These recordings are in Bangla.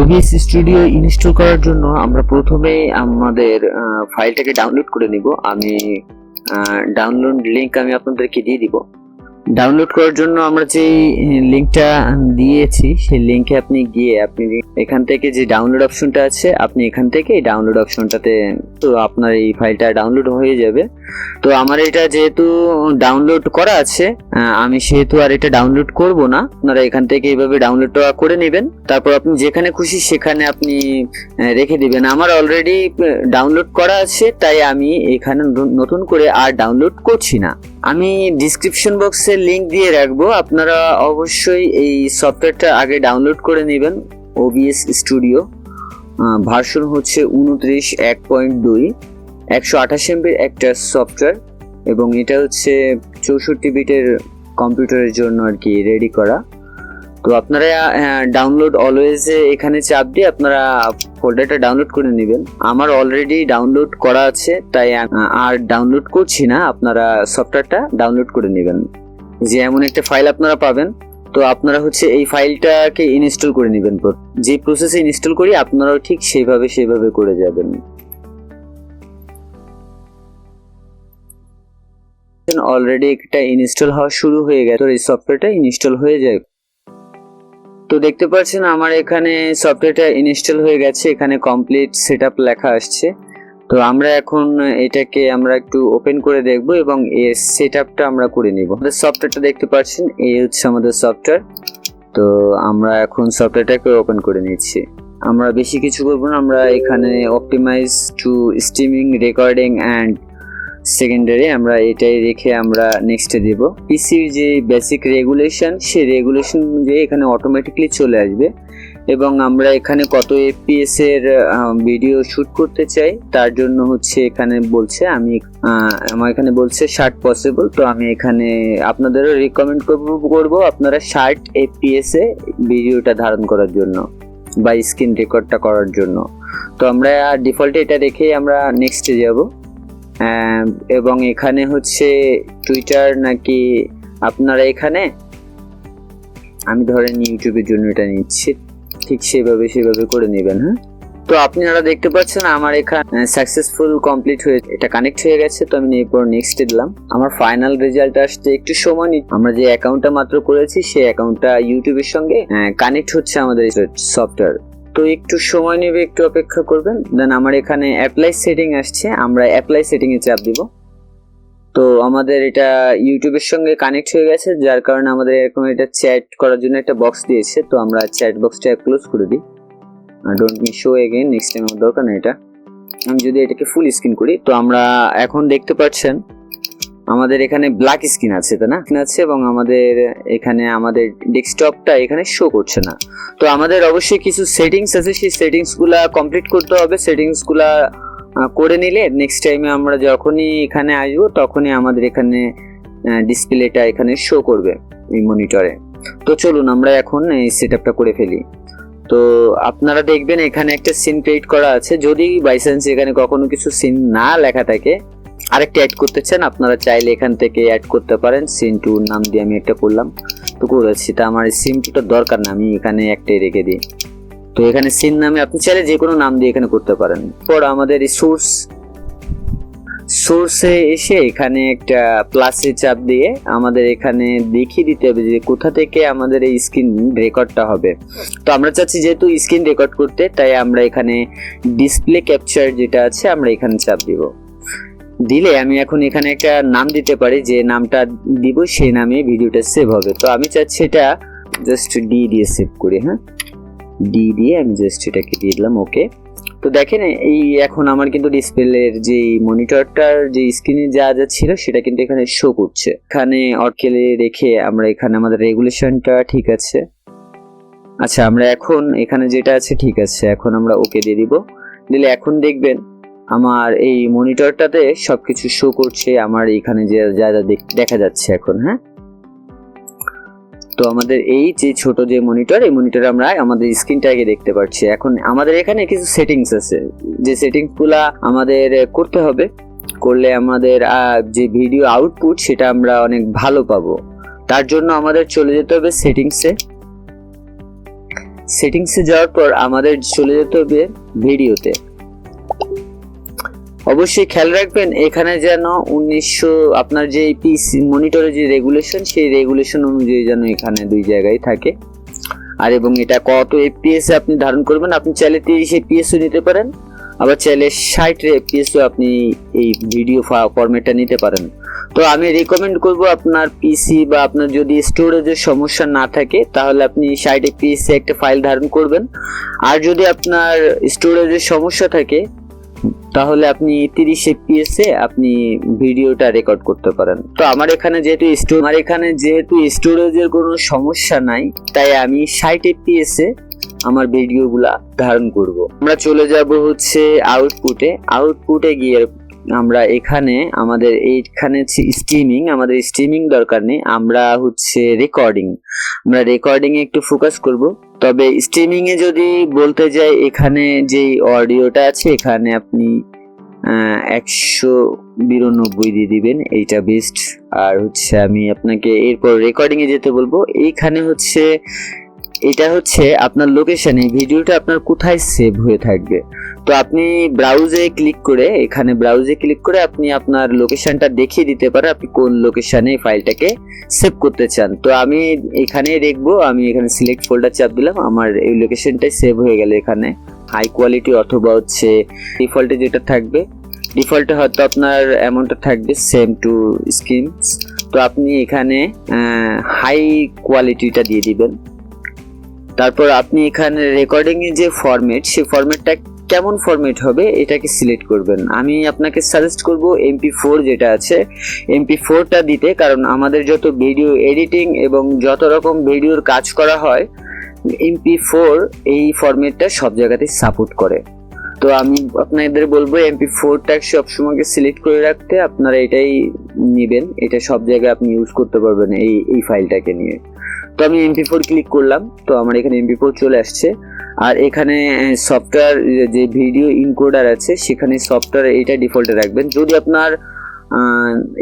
OBS স্টুডিও ইনস্টল করার জন্য আমরা প্রথমে আমাদের ফাইলটাকে ডাউনলোড করে নিব। আমি ডাউনলোড লিংক আমি আপনাদেরকে দিয়ে দিব। ডাউনলোড করার জন্য আমরা যে লিংকটা দিয়েছি সেই লিংকে আপনি গিয়ে আপনি এখান থেকে যে ডাউনলোড অপশনটা আছে আপনি এখান থেকে এই ডাউনলোড অপশনটাতে তো আপনার এই ফাইলটা ডাউনলোড হয়ে যাবে। তো আমার এটা যেহেতু ডাউনলোড করা আছে আমি সেহেতু আর এটা ডাউনলোড করব না, আপনারা এখান থেকে এইভাবে ডাউনলোডটা করে নেবেন। তারপর আপনি যেখানে খুশি সেখানে আপনি রেখে দিবেন। আমার অলরেডি ডাউনলোড করা আছে তাই আমি এখানে নতুন করে আর ডাউনলোড করছি না। আমি ডিসক্রিপশন বক্সে লিংক দিয়ে রাখবো, আপনারা অবশ্যই এই সফটওয়্যারটা আগে ডাউনলোড করে নেবেন। OBS স্টুডিও ভার্সন হচ্ছে 29.1.2, 128 MB একটা সফটওয়্যার এবং এটা হচ্ছে 64 বিটের কম্পিউটারের জন্য আর কি রেডি করা। তো আপনারা ডাউনলোড অলওয়েজ এখানে চাপ দিয়ে আপনারা ফোল্ডারটা ডাউনলোড করে নেবেন। আমার অলরেডি ডাউনলোড করা আছে তাই আর ডাউনলোড করছি না, আপনারা সফটওয়্যারটা ডাউনলোড করে নেবেন। যে এমন একটা ফাইল আপনারা পাবেন, তো আপনারা হচ্ছে এই ফাইলটাকে ইনস্টল করে নেবেন। যে প্রসেসে ইনস্টল করি আপনারাও ঠিক সেইভাবে করে যাবেন। অলরেডি একটা ইনস্টল হওয়া শুরু হয়ে গেছে, তো এই সফটওয়্যারটা ইনস্টল হয়ে যায়। তো দেখতে পাচ্ছেন আমার এখানে সফটওয়্যারটা ইনস্টল হয়ে গেছে, এখানে কমপ্লিট সেটআপ লেখা আসছে। তো আমরা এখন এটাকে আমরা একটু ওপেন করে দেখব এবং এর সেটআপটা আমরা করে নিব। আমাদের সফটওয়্যারটা দেখতে পাচ্ছেন, এই হচ্ছে আমাদের সফটওয়্যার। তো আমরা এখন সফটওয়্যারটাকে ওপেন করে নিচ্ছি। আমরা বেশি কিছু করব না, আমরা এখানে optimize to streaming recording and secondary আমরা এটাই রেখে আমরা নেক্সটে দেব। পিসির যে বেসিক রেগুলেশন সেই রেগুলেশন অনুযায়ী এখানে অটোমেটিকলি চলে আসবে এবং আমরা এখানে কত FPS এর ভিডিও শুট করতে চাই তার জন্য হচ্ছে এখানে বলছে আমার এখানে বলছে 60 পসিবল। তো আমি এখানে আপনাদেরও রিকমেন্ড করব আপনারা 60 FPS এ ভিডিওটা ধারণ করার জন্য বা স্ক্রিন রেকর্ডটা করার জন্য। তো আমরা ডিফল্টে এটা রেখে আমরা নেক্সটে যাব এবং এখানে হচ্ছে টুইটার নাকি আপনারা এখানে আমি ধরেন ইউটিউবের জন্য এটা নিচ্ছি, ঠিক সেভাবে করে নেবেন। হ্যাঁ, তো আপনারা দেখতে পাচ্ছেন আমার এখানে সাকসেসফুল কমপ্লিট হয়ে এটা কানেক্ট হয়ে গেছে। তো আমি এরপর নেক্সটে দিলাম। আমার ফাইনাল রেজাল্ট আসতে একটু সময় নিচ্ছে। আমরা যে অ্যাকাউন্টটা মাত্র করেছি সেই অ্যাকাউন্টটা ইউটিউবের সঙ্গে কানেক্ট হচ্ছে আমাদের সফটওয়্যার, তো একটু সময় নেবে, একটু অপেক্ষা করবেন। দেন আমার এখানে অ্যাপ্লাই সেটিং আসছে, আমরা অ্যাপ্লাই সেটিং এ চাপ দিব। তো আমাদের এটা ইউটিউবের সঙ্গে কানেক্ট হয়ে গেছে, যার কারণে আমাদের এরকম এটা চ্যাট করার জন্য একটা বক্স দিয়েছে। তো আমরা চ্যাট বক্সটা ক্লোজ করে দিই। Don't me show again, next time আমার দরকার নেই এটা। আমি যদি এটাকে ফুল স্ক্রিন করি তো আমরা এখন দেখতে পাচ্ছেন আমাদের এখানে ব্ল্যাক স্ক্রিন আছে, তাই না আছে, এবং আমাদের এখানে আমাদের ডেস্কটপটা এখানে শো করছে না। তো আমাদের অবশ্যই কিছু সেটিংস আছে, সেই সেটিংসগুলো কমপ্লিট করতে হবে। সেটিংসগুলো করে নিলে নেক্সট টাইমে আমরা যখনই এখানে আসবো তখনই আমাদের এখানে ডিসপ্লেটা এখানে শো করবে এই মনিটরে। তো চলুন আমরা এখন এই সেটআপটা করে ফেলি। তো আপনারা দেখবেন এখানে একটা সিন ক্রিয়েট করা আছে। যদি বাই চান্স এখানে কখনো কিছু সিন না লেখা থাকে, আরেকটা অ্যাড করতে চান, আপনারা চাইলে এখান থেকে অ্যাড করতে পারেন। সিন 2 নাম দিয়ে আমি একটা করলাম, তো করেছি। তা আমার সিন 2টা দরকার না, আমি এখানে একটাই রেখে দিই। তো এখানে সিন নামে আপনি চাইলে যে কোনো নাম দিয়ে এখানে করতে পারেন। পর আমাদের এই সোর্সে এসে এখানে একটা প্লাসে চাপ দিয়ে আমাদের এখানে দেখিয়ে দিতে হবে যে কোথা থেকে আমাদের এই স্ক্রিন রেকর্ডটা হবে। তো আমরা চাচ্ছি যেহেতু স্ক্রিন রেকর্ড করতে, তাই আমরা এখানে ডিসপ্লে ক্যাপচার যেটা আছে আমরা এখানে চাপ দিব। দিলে আমি এখন এখানে একটা নাম দিতে পারি, যে নামটা দিব সেই নামে ভিডিওটা সেভ হবে। তো আমি চাচ্ছি এটা জাস্ট ডি দিয়ে সেভ করি। হ্যাঁ, ডি দিয়ে আমি জাস্ট এটাকে দিয়ে দিলাম, ওকে। তো দেখেন এই এখন আমার কিন্তু ডিসপ্লের যে মনিটরটার যে স্ক্রিনে যা ছিল সেটা কিন্তু এখানে শো করছে। এখানে অটকেলে রেখে আমরা এখানে আমাদের রেগুলেশনটা ঠিক আছে। আচ্ছা, আমরা এখন এখানে যেটা আছে ঠিক আছে, এখন আমরা ওকে দিয়ে দিব। দিলে এখন দেখবেন আমার এই মনিটরটাতে সবকিছু শো করছে, আমার এখানে যে যা দেখা যাচ্ছে এখন। হ্যাঁ, তো আমাদের এই যে ছোট যে মনিটর, এই মনিটরে আমরা আমাদের স্ক্রিনটাকে দেখতে পাচ্ছি। এখন আমাদের এখানে কিছু সেটিংস আছে, যে সেটিংসগুলো আমাদের করতে হবে, করলে আমাদের যে ভিডিও আউটপুট সেটা আমরা অনেক ভালো পাবো। তার জন্য আমাদের চলে যেতে হবে সেটিংসে। সেটিংসে যাওয়ার পর আমাদের চলে যেতে হবে ভিডিওতে। অবশ্যই খেয়াল রাখবেন এখানে যেন 1900 আপনার যে পিসি মনিটরের যে রেগুলেশন, সেই রেগুলেশন অনুযায়ী যেন এখানে দুই জায়গায় থাকে। আর এবং এটা কত এফপিএস আপনি ধারণ করবেন, আপনি চাইলে 30 এফপিএসও নিতে পারেন, আবার চাইলে 60 এফপিএসও আপনি এই ভিডিও ফরম্যাটটা নিতে পারেন। তো আমি রেকমেন্ড করব আপনার পিসি বা আপনার যদি স্টোরেজের সমস্যা না থাকে তাহলে আপনি 60 এফপিএস এ একটা ফাইল ধারণ করবেন। আর যদি আপনার স্টোরেজের সমস্যা থাকে তাহলে আপনি 30 এফপিএস এ আপনি ভিডিওটা রেকর্ড করতে পারেন। তো আমার এখানে যেহেতু স্টোরেজের কোনো সমস্যা নাই, তাই আমি 60 এফপিএস এ আমার ভিডিওগুলা ধারণ করব। আমরা চলে যাব হচ্ছে আউটপুটে গিয়ে আমরা এখানে আমাদের স্ট্রিমিং দরকার নেই, আমরা হচ্ছে রেকর্ডিং এ একটু ফোকাস করব। তবে স্ট্রিমিং এ যদি বলতে যাই, এখানে যে অডিওটা আছে এখানে আপনি 192 দিয়ে দিবেন, এইটা বেস্ট। আর হচ্ছে আমি আপনাকে এরপর রেকর্ডিং এ যেতে বলবো। এটা হচ্ছে আপনার লোকেশন, এই ভিডিওটা আপনার কোথায় সেভ হয়ে থাকবে। তো আপনি ব্রাউজে ক্লিক করে আপনি আপনার লোকেশনটা দেখিয়ে দিতে পারেন আপনি কোন লোকেশনে ফাইলটাকে সেভ করতে চান। তো আমি এখানে দেখবো, আমি এখানে সিলেক্ট ফোল্ডার চাপ দিলাম, আমার এই লোকেশনটাই সেভ হয়ে গেল এখানে হাই কোয়ালিটি, অথবা হচ্ছে ডিফল্টে যেটা থাকবে, ডিফল্টে হয়তো আপনার এমনটা থাকবে সেম টু স্কিমস। তো আপনি এখানে হাই কোয়ালিটিটা দিয়ে দিবেন। তারপর আপনি এখানে রেকর্ডিং এর যে ফরম্যাট, সেই ফরম্যাটটা কেমন ফরম্যাট হবে এটাকে সিলেক্ট করবেন। আমি আপনাকে সাজেস্ট করব MP4 যেটা আছে MP4টা দিতে, কারণ আমাদের যত ভিডিও এডিটিং এবং যত রকম ভিডিওর কাজ করা হয় MP4 এই ফরম্যাটটা সব জায়গাতেই সাপোর্ট করে। তো আমি আপনাদের বলবো MP4টা সবসময় সিলেক্ট করে রাখতে, আপনারা এটাই নেবেন, এটা সব জায়গায় আপনি ইউজ করতে পারবেন এই ফাইলটাকে নিয়ে। তো আমি MP4 ক্লিক করলাম, তো আমার এখানে MP4 চলে আসছে। আর এখানে সফটওয়্যার যে ভিডিও এনকোডার আছে সেখানে সফটওয়্যার এটা ডিফল্টে রাখবেন। যদি আপনার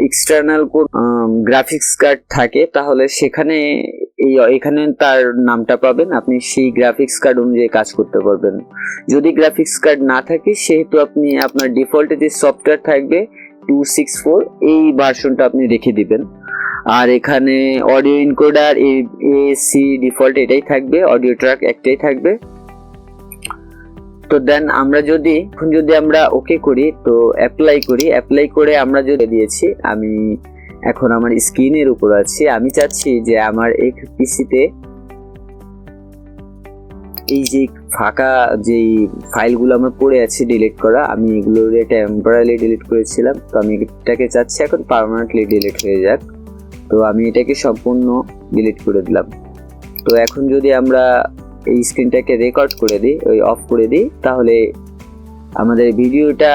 এক্সটার্নাল কোন গ্রাফিক্স কার্ড থাকে তাহলে এখানে তার নামটা পাবেন, আপনি সেই গ্রাফিক্স কার্ড অনুযায়ী কাজ করতে পারবেন। যদি গ্রাফিক্স কার্ড না থাকে সেহেতু আপনি আপনার ডিফল্টে যে সফটওয়্যার থাকবে 264 এই ভার্সনটা আপনি রেখে দিবেন। আর এখানে অডিও এনকোডার AC ডিফল্ট এটাই থাকবে, অডিও ট্র্যাক একটাই থাকবে। তো দেন আমরা যদি আমরা ওকে করি, তো অ্যাপ্লাই করে আমরা যদি দিয়েছি, আমি এখন আমার স্ক্রিনের উপর আছি, আমি চাচ্ছি যে আমার এই পিসিতে এই যে ফাঁকা যেই ফাইলগুলো আমার পড়ে আছে ডিলিট করা, আমি এগুলো টেম্পোরারি ডিলিট করেছিলাম, তো আমি এটাকে চাচ্ছি এখন পার্মানেন্টলি ডিলিট হয়ে যাক। তো আমি এটাকে সম্পূর্ণ ডিলিট করে দিলাম। তো এখন যদি আমরা এই স্ক্রিনটাকে রেকর্ড করে দিই, অফ করে দিই, তাহলে আমাদের ভিডিওটা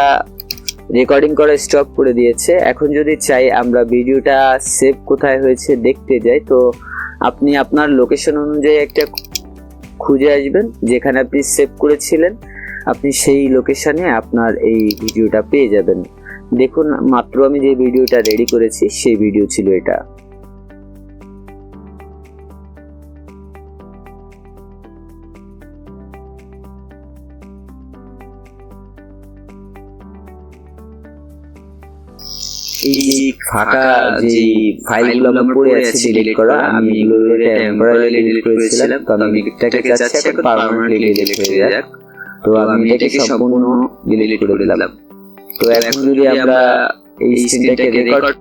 রেকর্ডিং করা স্টপ করে দিয়েছে। এখন যদি চাই আমরা ভিডিওটা সেভ কোথায় হয়েছে দেখতে যাই, তো আপনি আপনার লোকেশন অনুযায়ী একটা খুঁজে আসবেন, যেখানে আপনি সেভ করেছিলেন আপনি সেই লোকেশনে আপনার এই ভিডিওটা পেয়ে যাবেন। দেখুন মাত্র আমি যে ভিডিওটা রেডি করেছি সেই ভিডিও ছিল এটা। এই ফাঁকা যে ফাইলগুলো আমার পড়ে আছে ডিলিট করা, আমি এগুলো টেম্পোরারি ডিলিট করেছিলাম, তো আমি এটাকে চাচ্ছি এখন পার্মানেন্টলি ডিলিট হয়ে যাক। তো আমি এটাকে সম্পূর্ণ ডিলিট করে দিলাম। তো এখন যদি আমরা এই স্ক্রিনটাকে রেকর্ড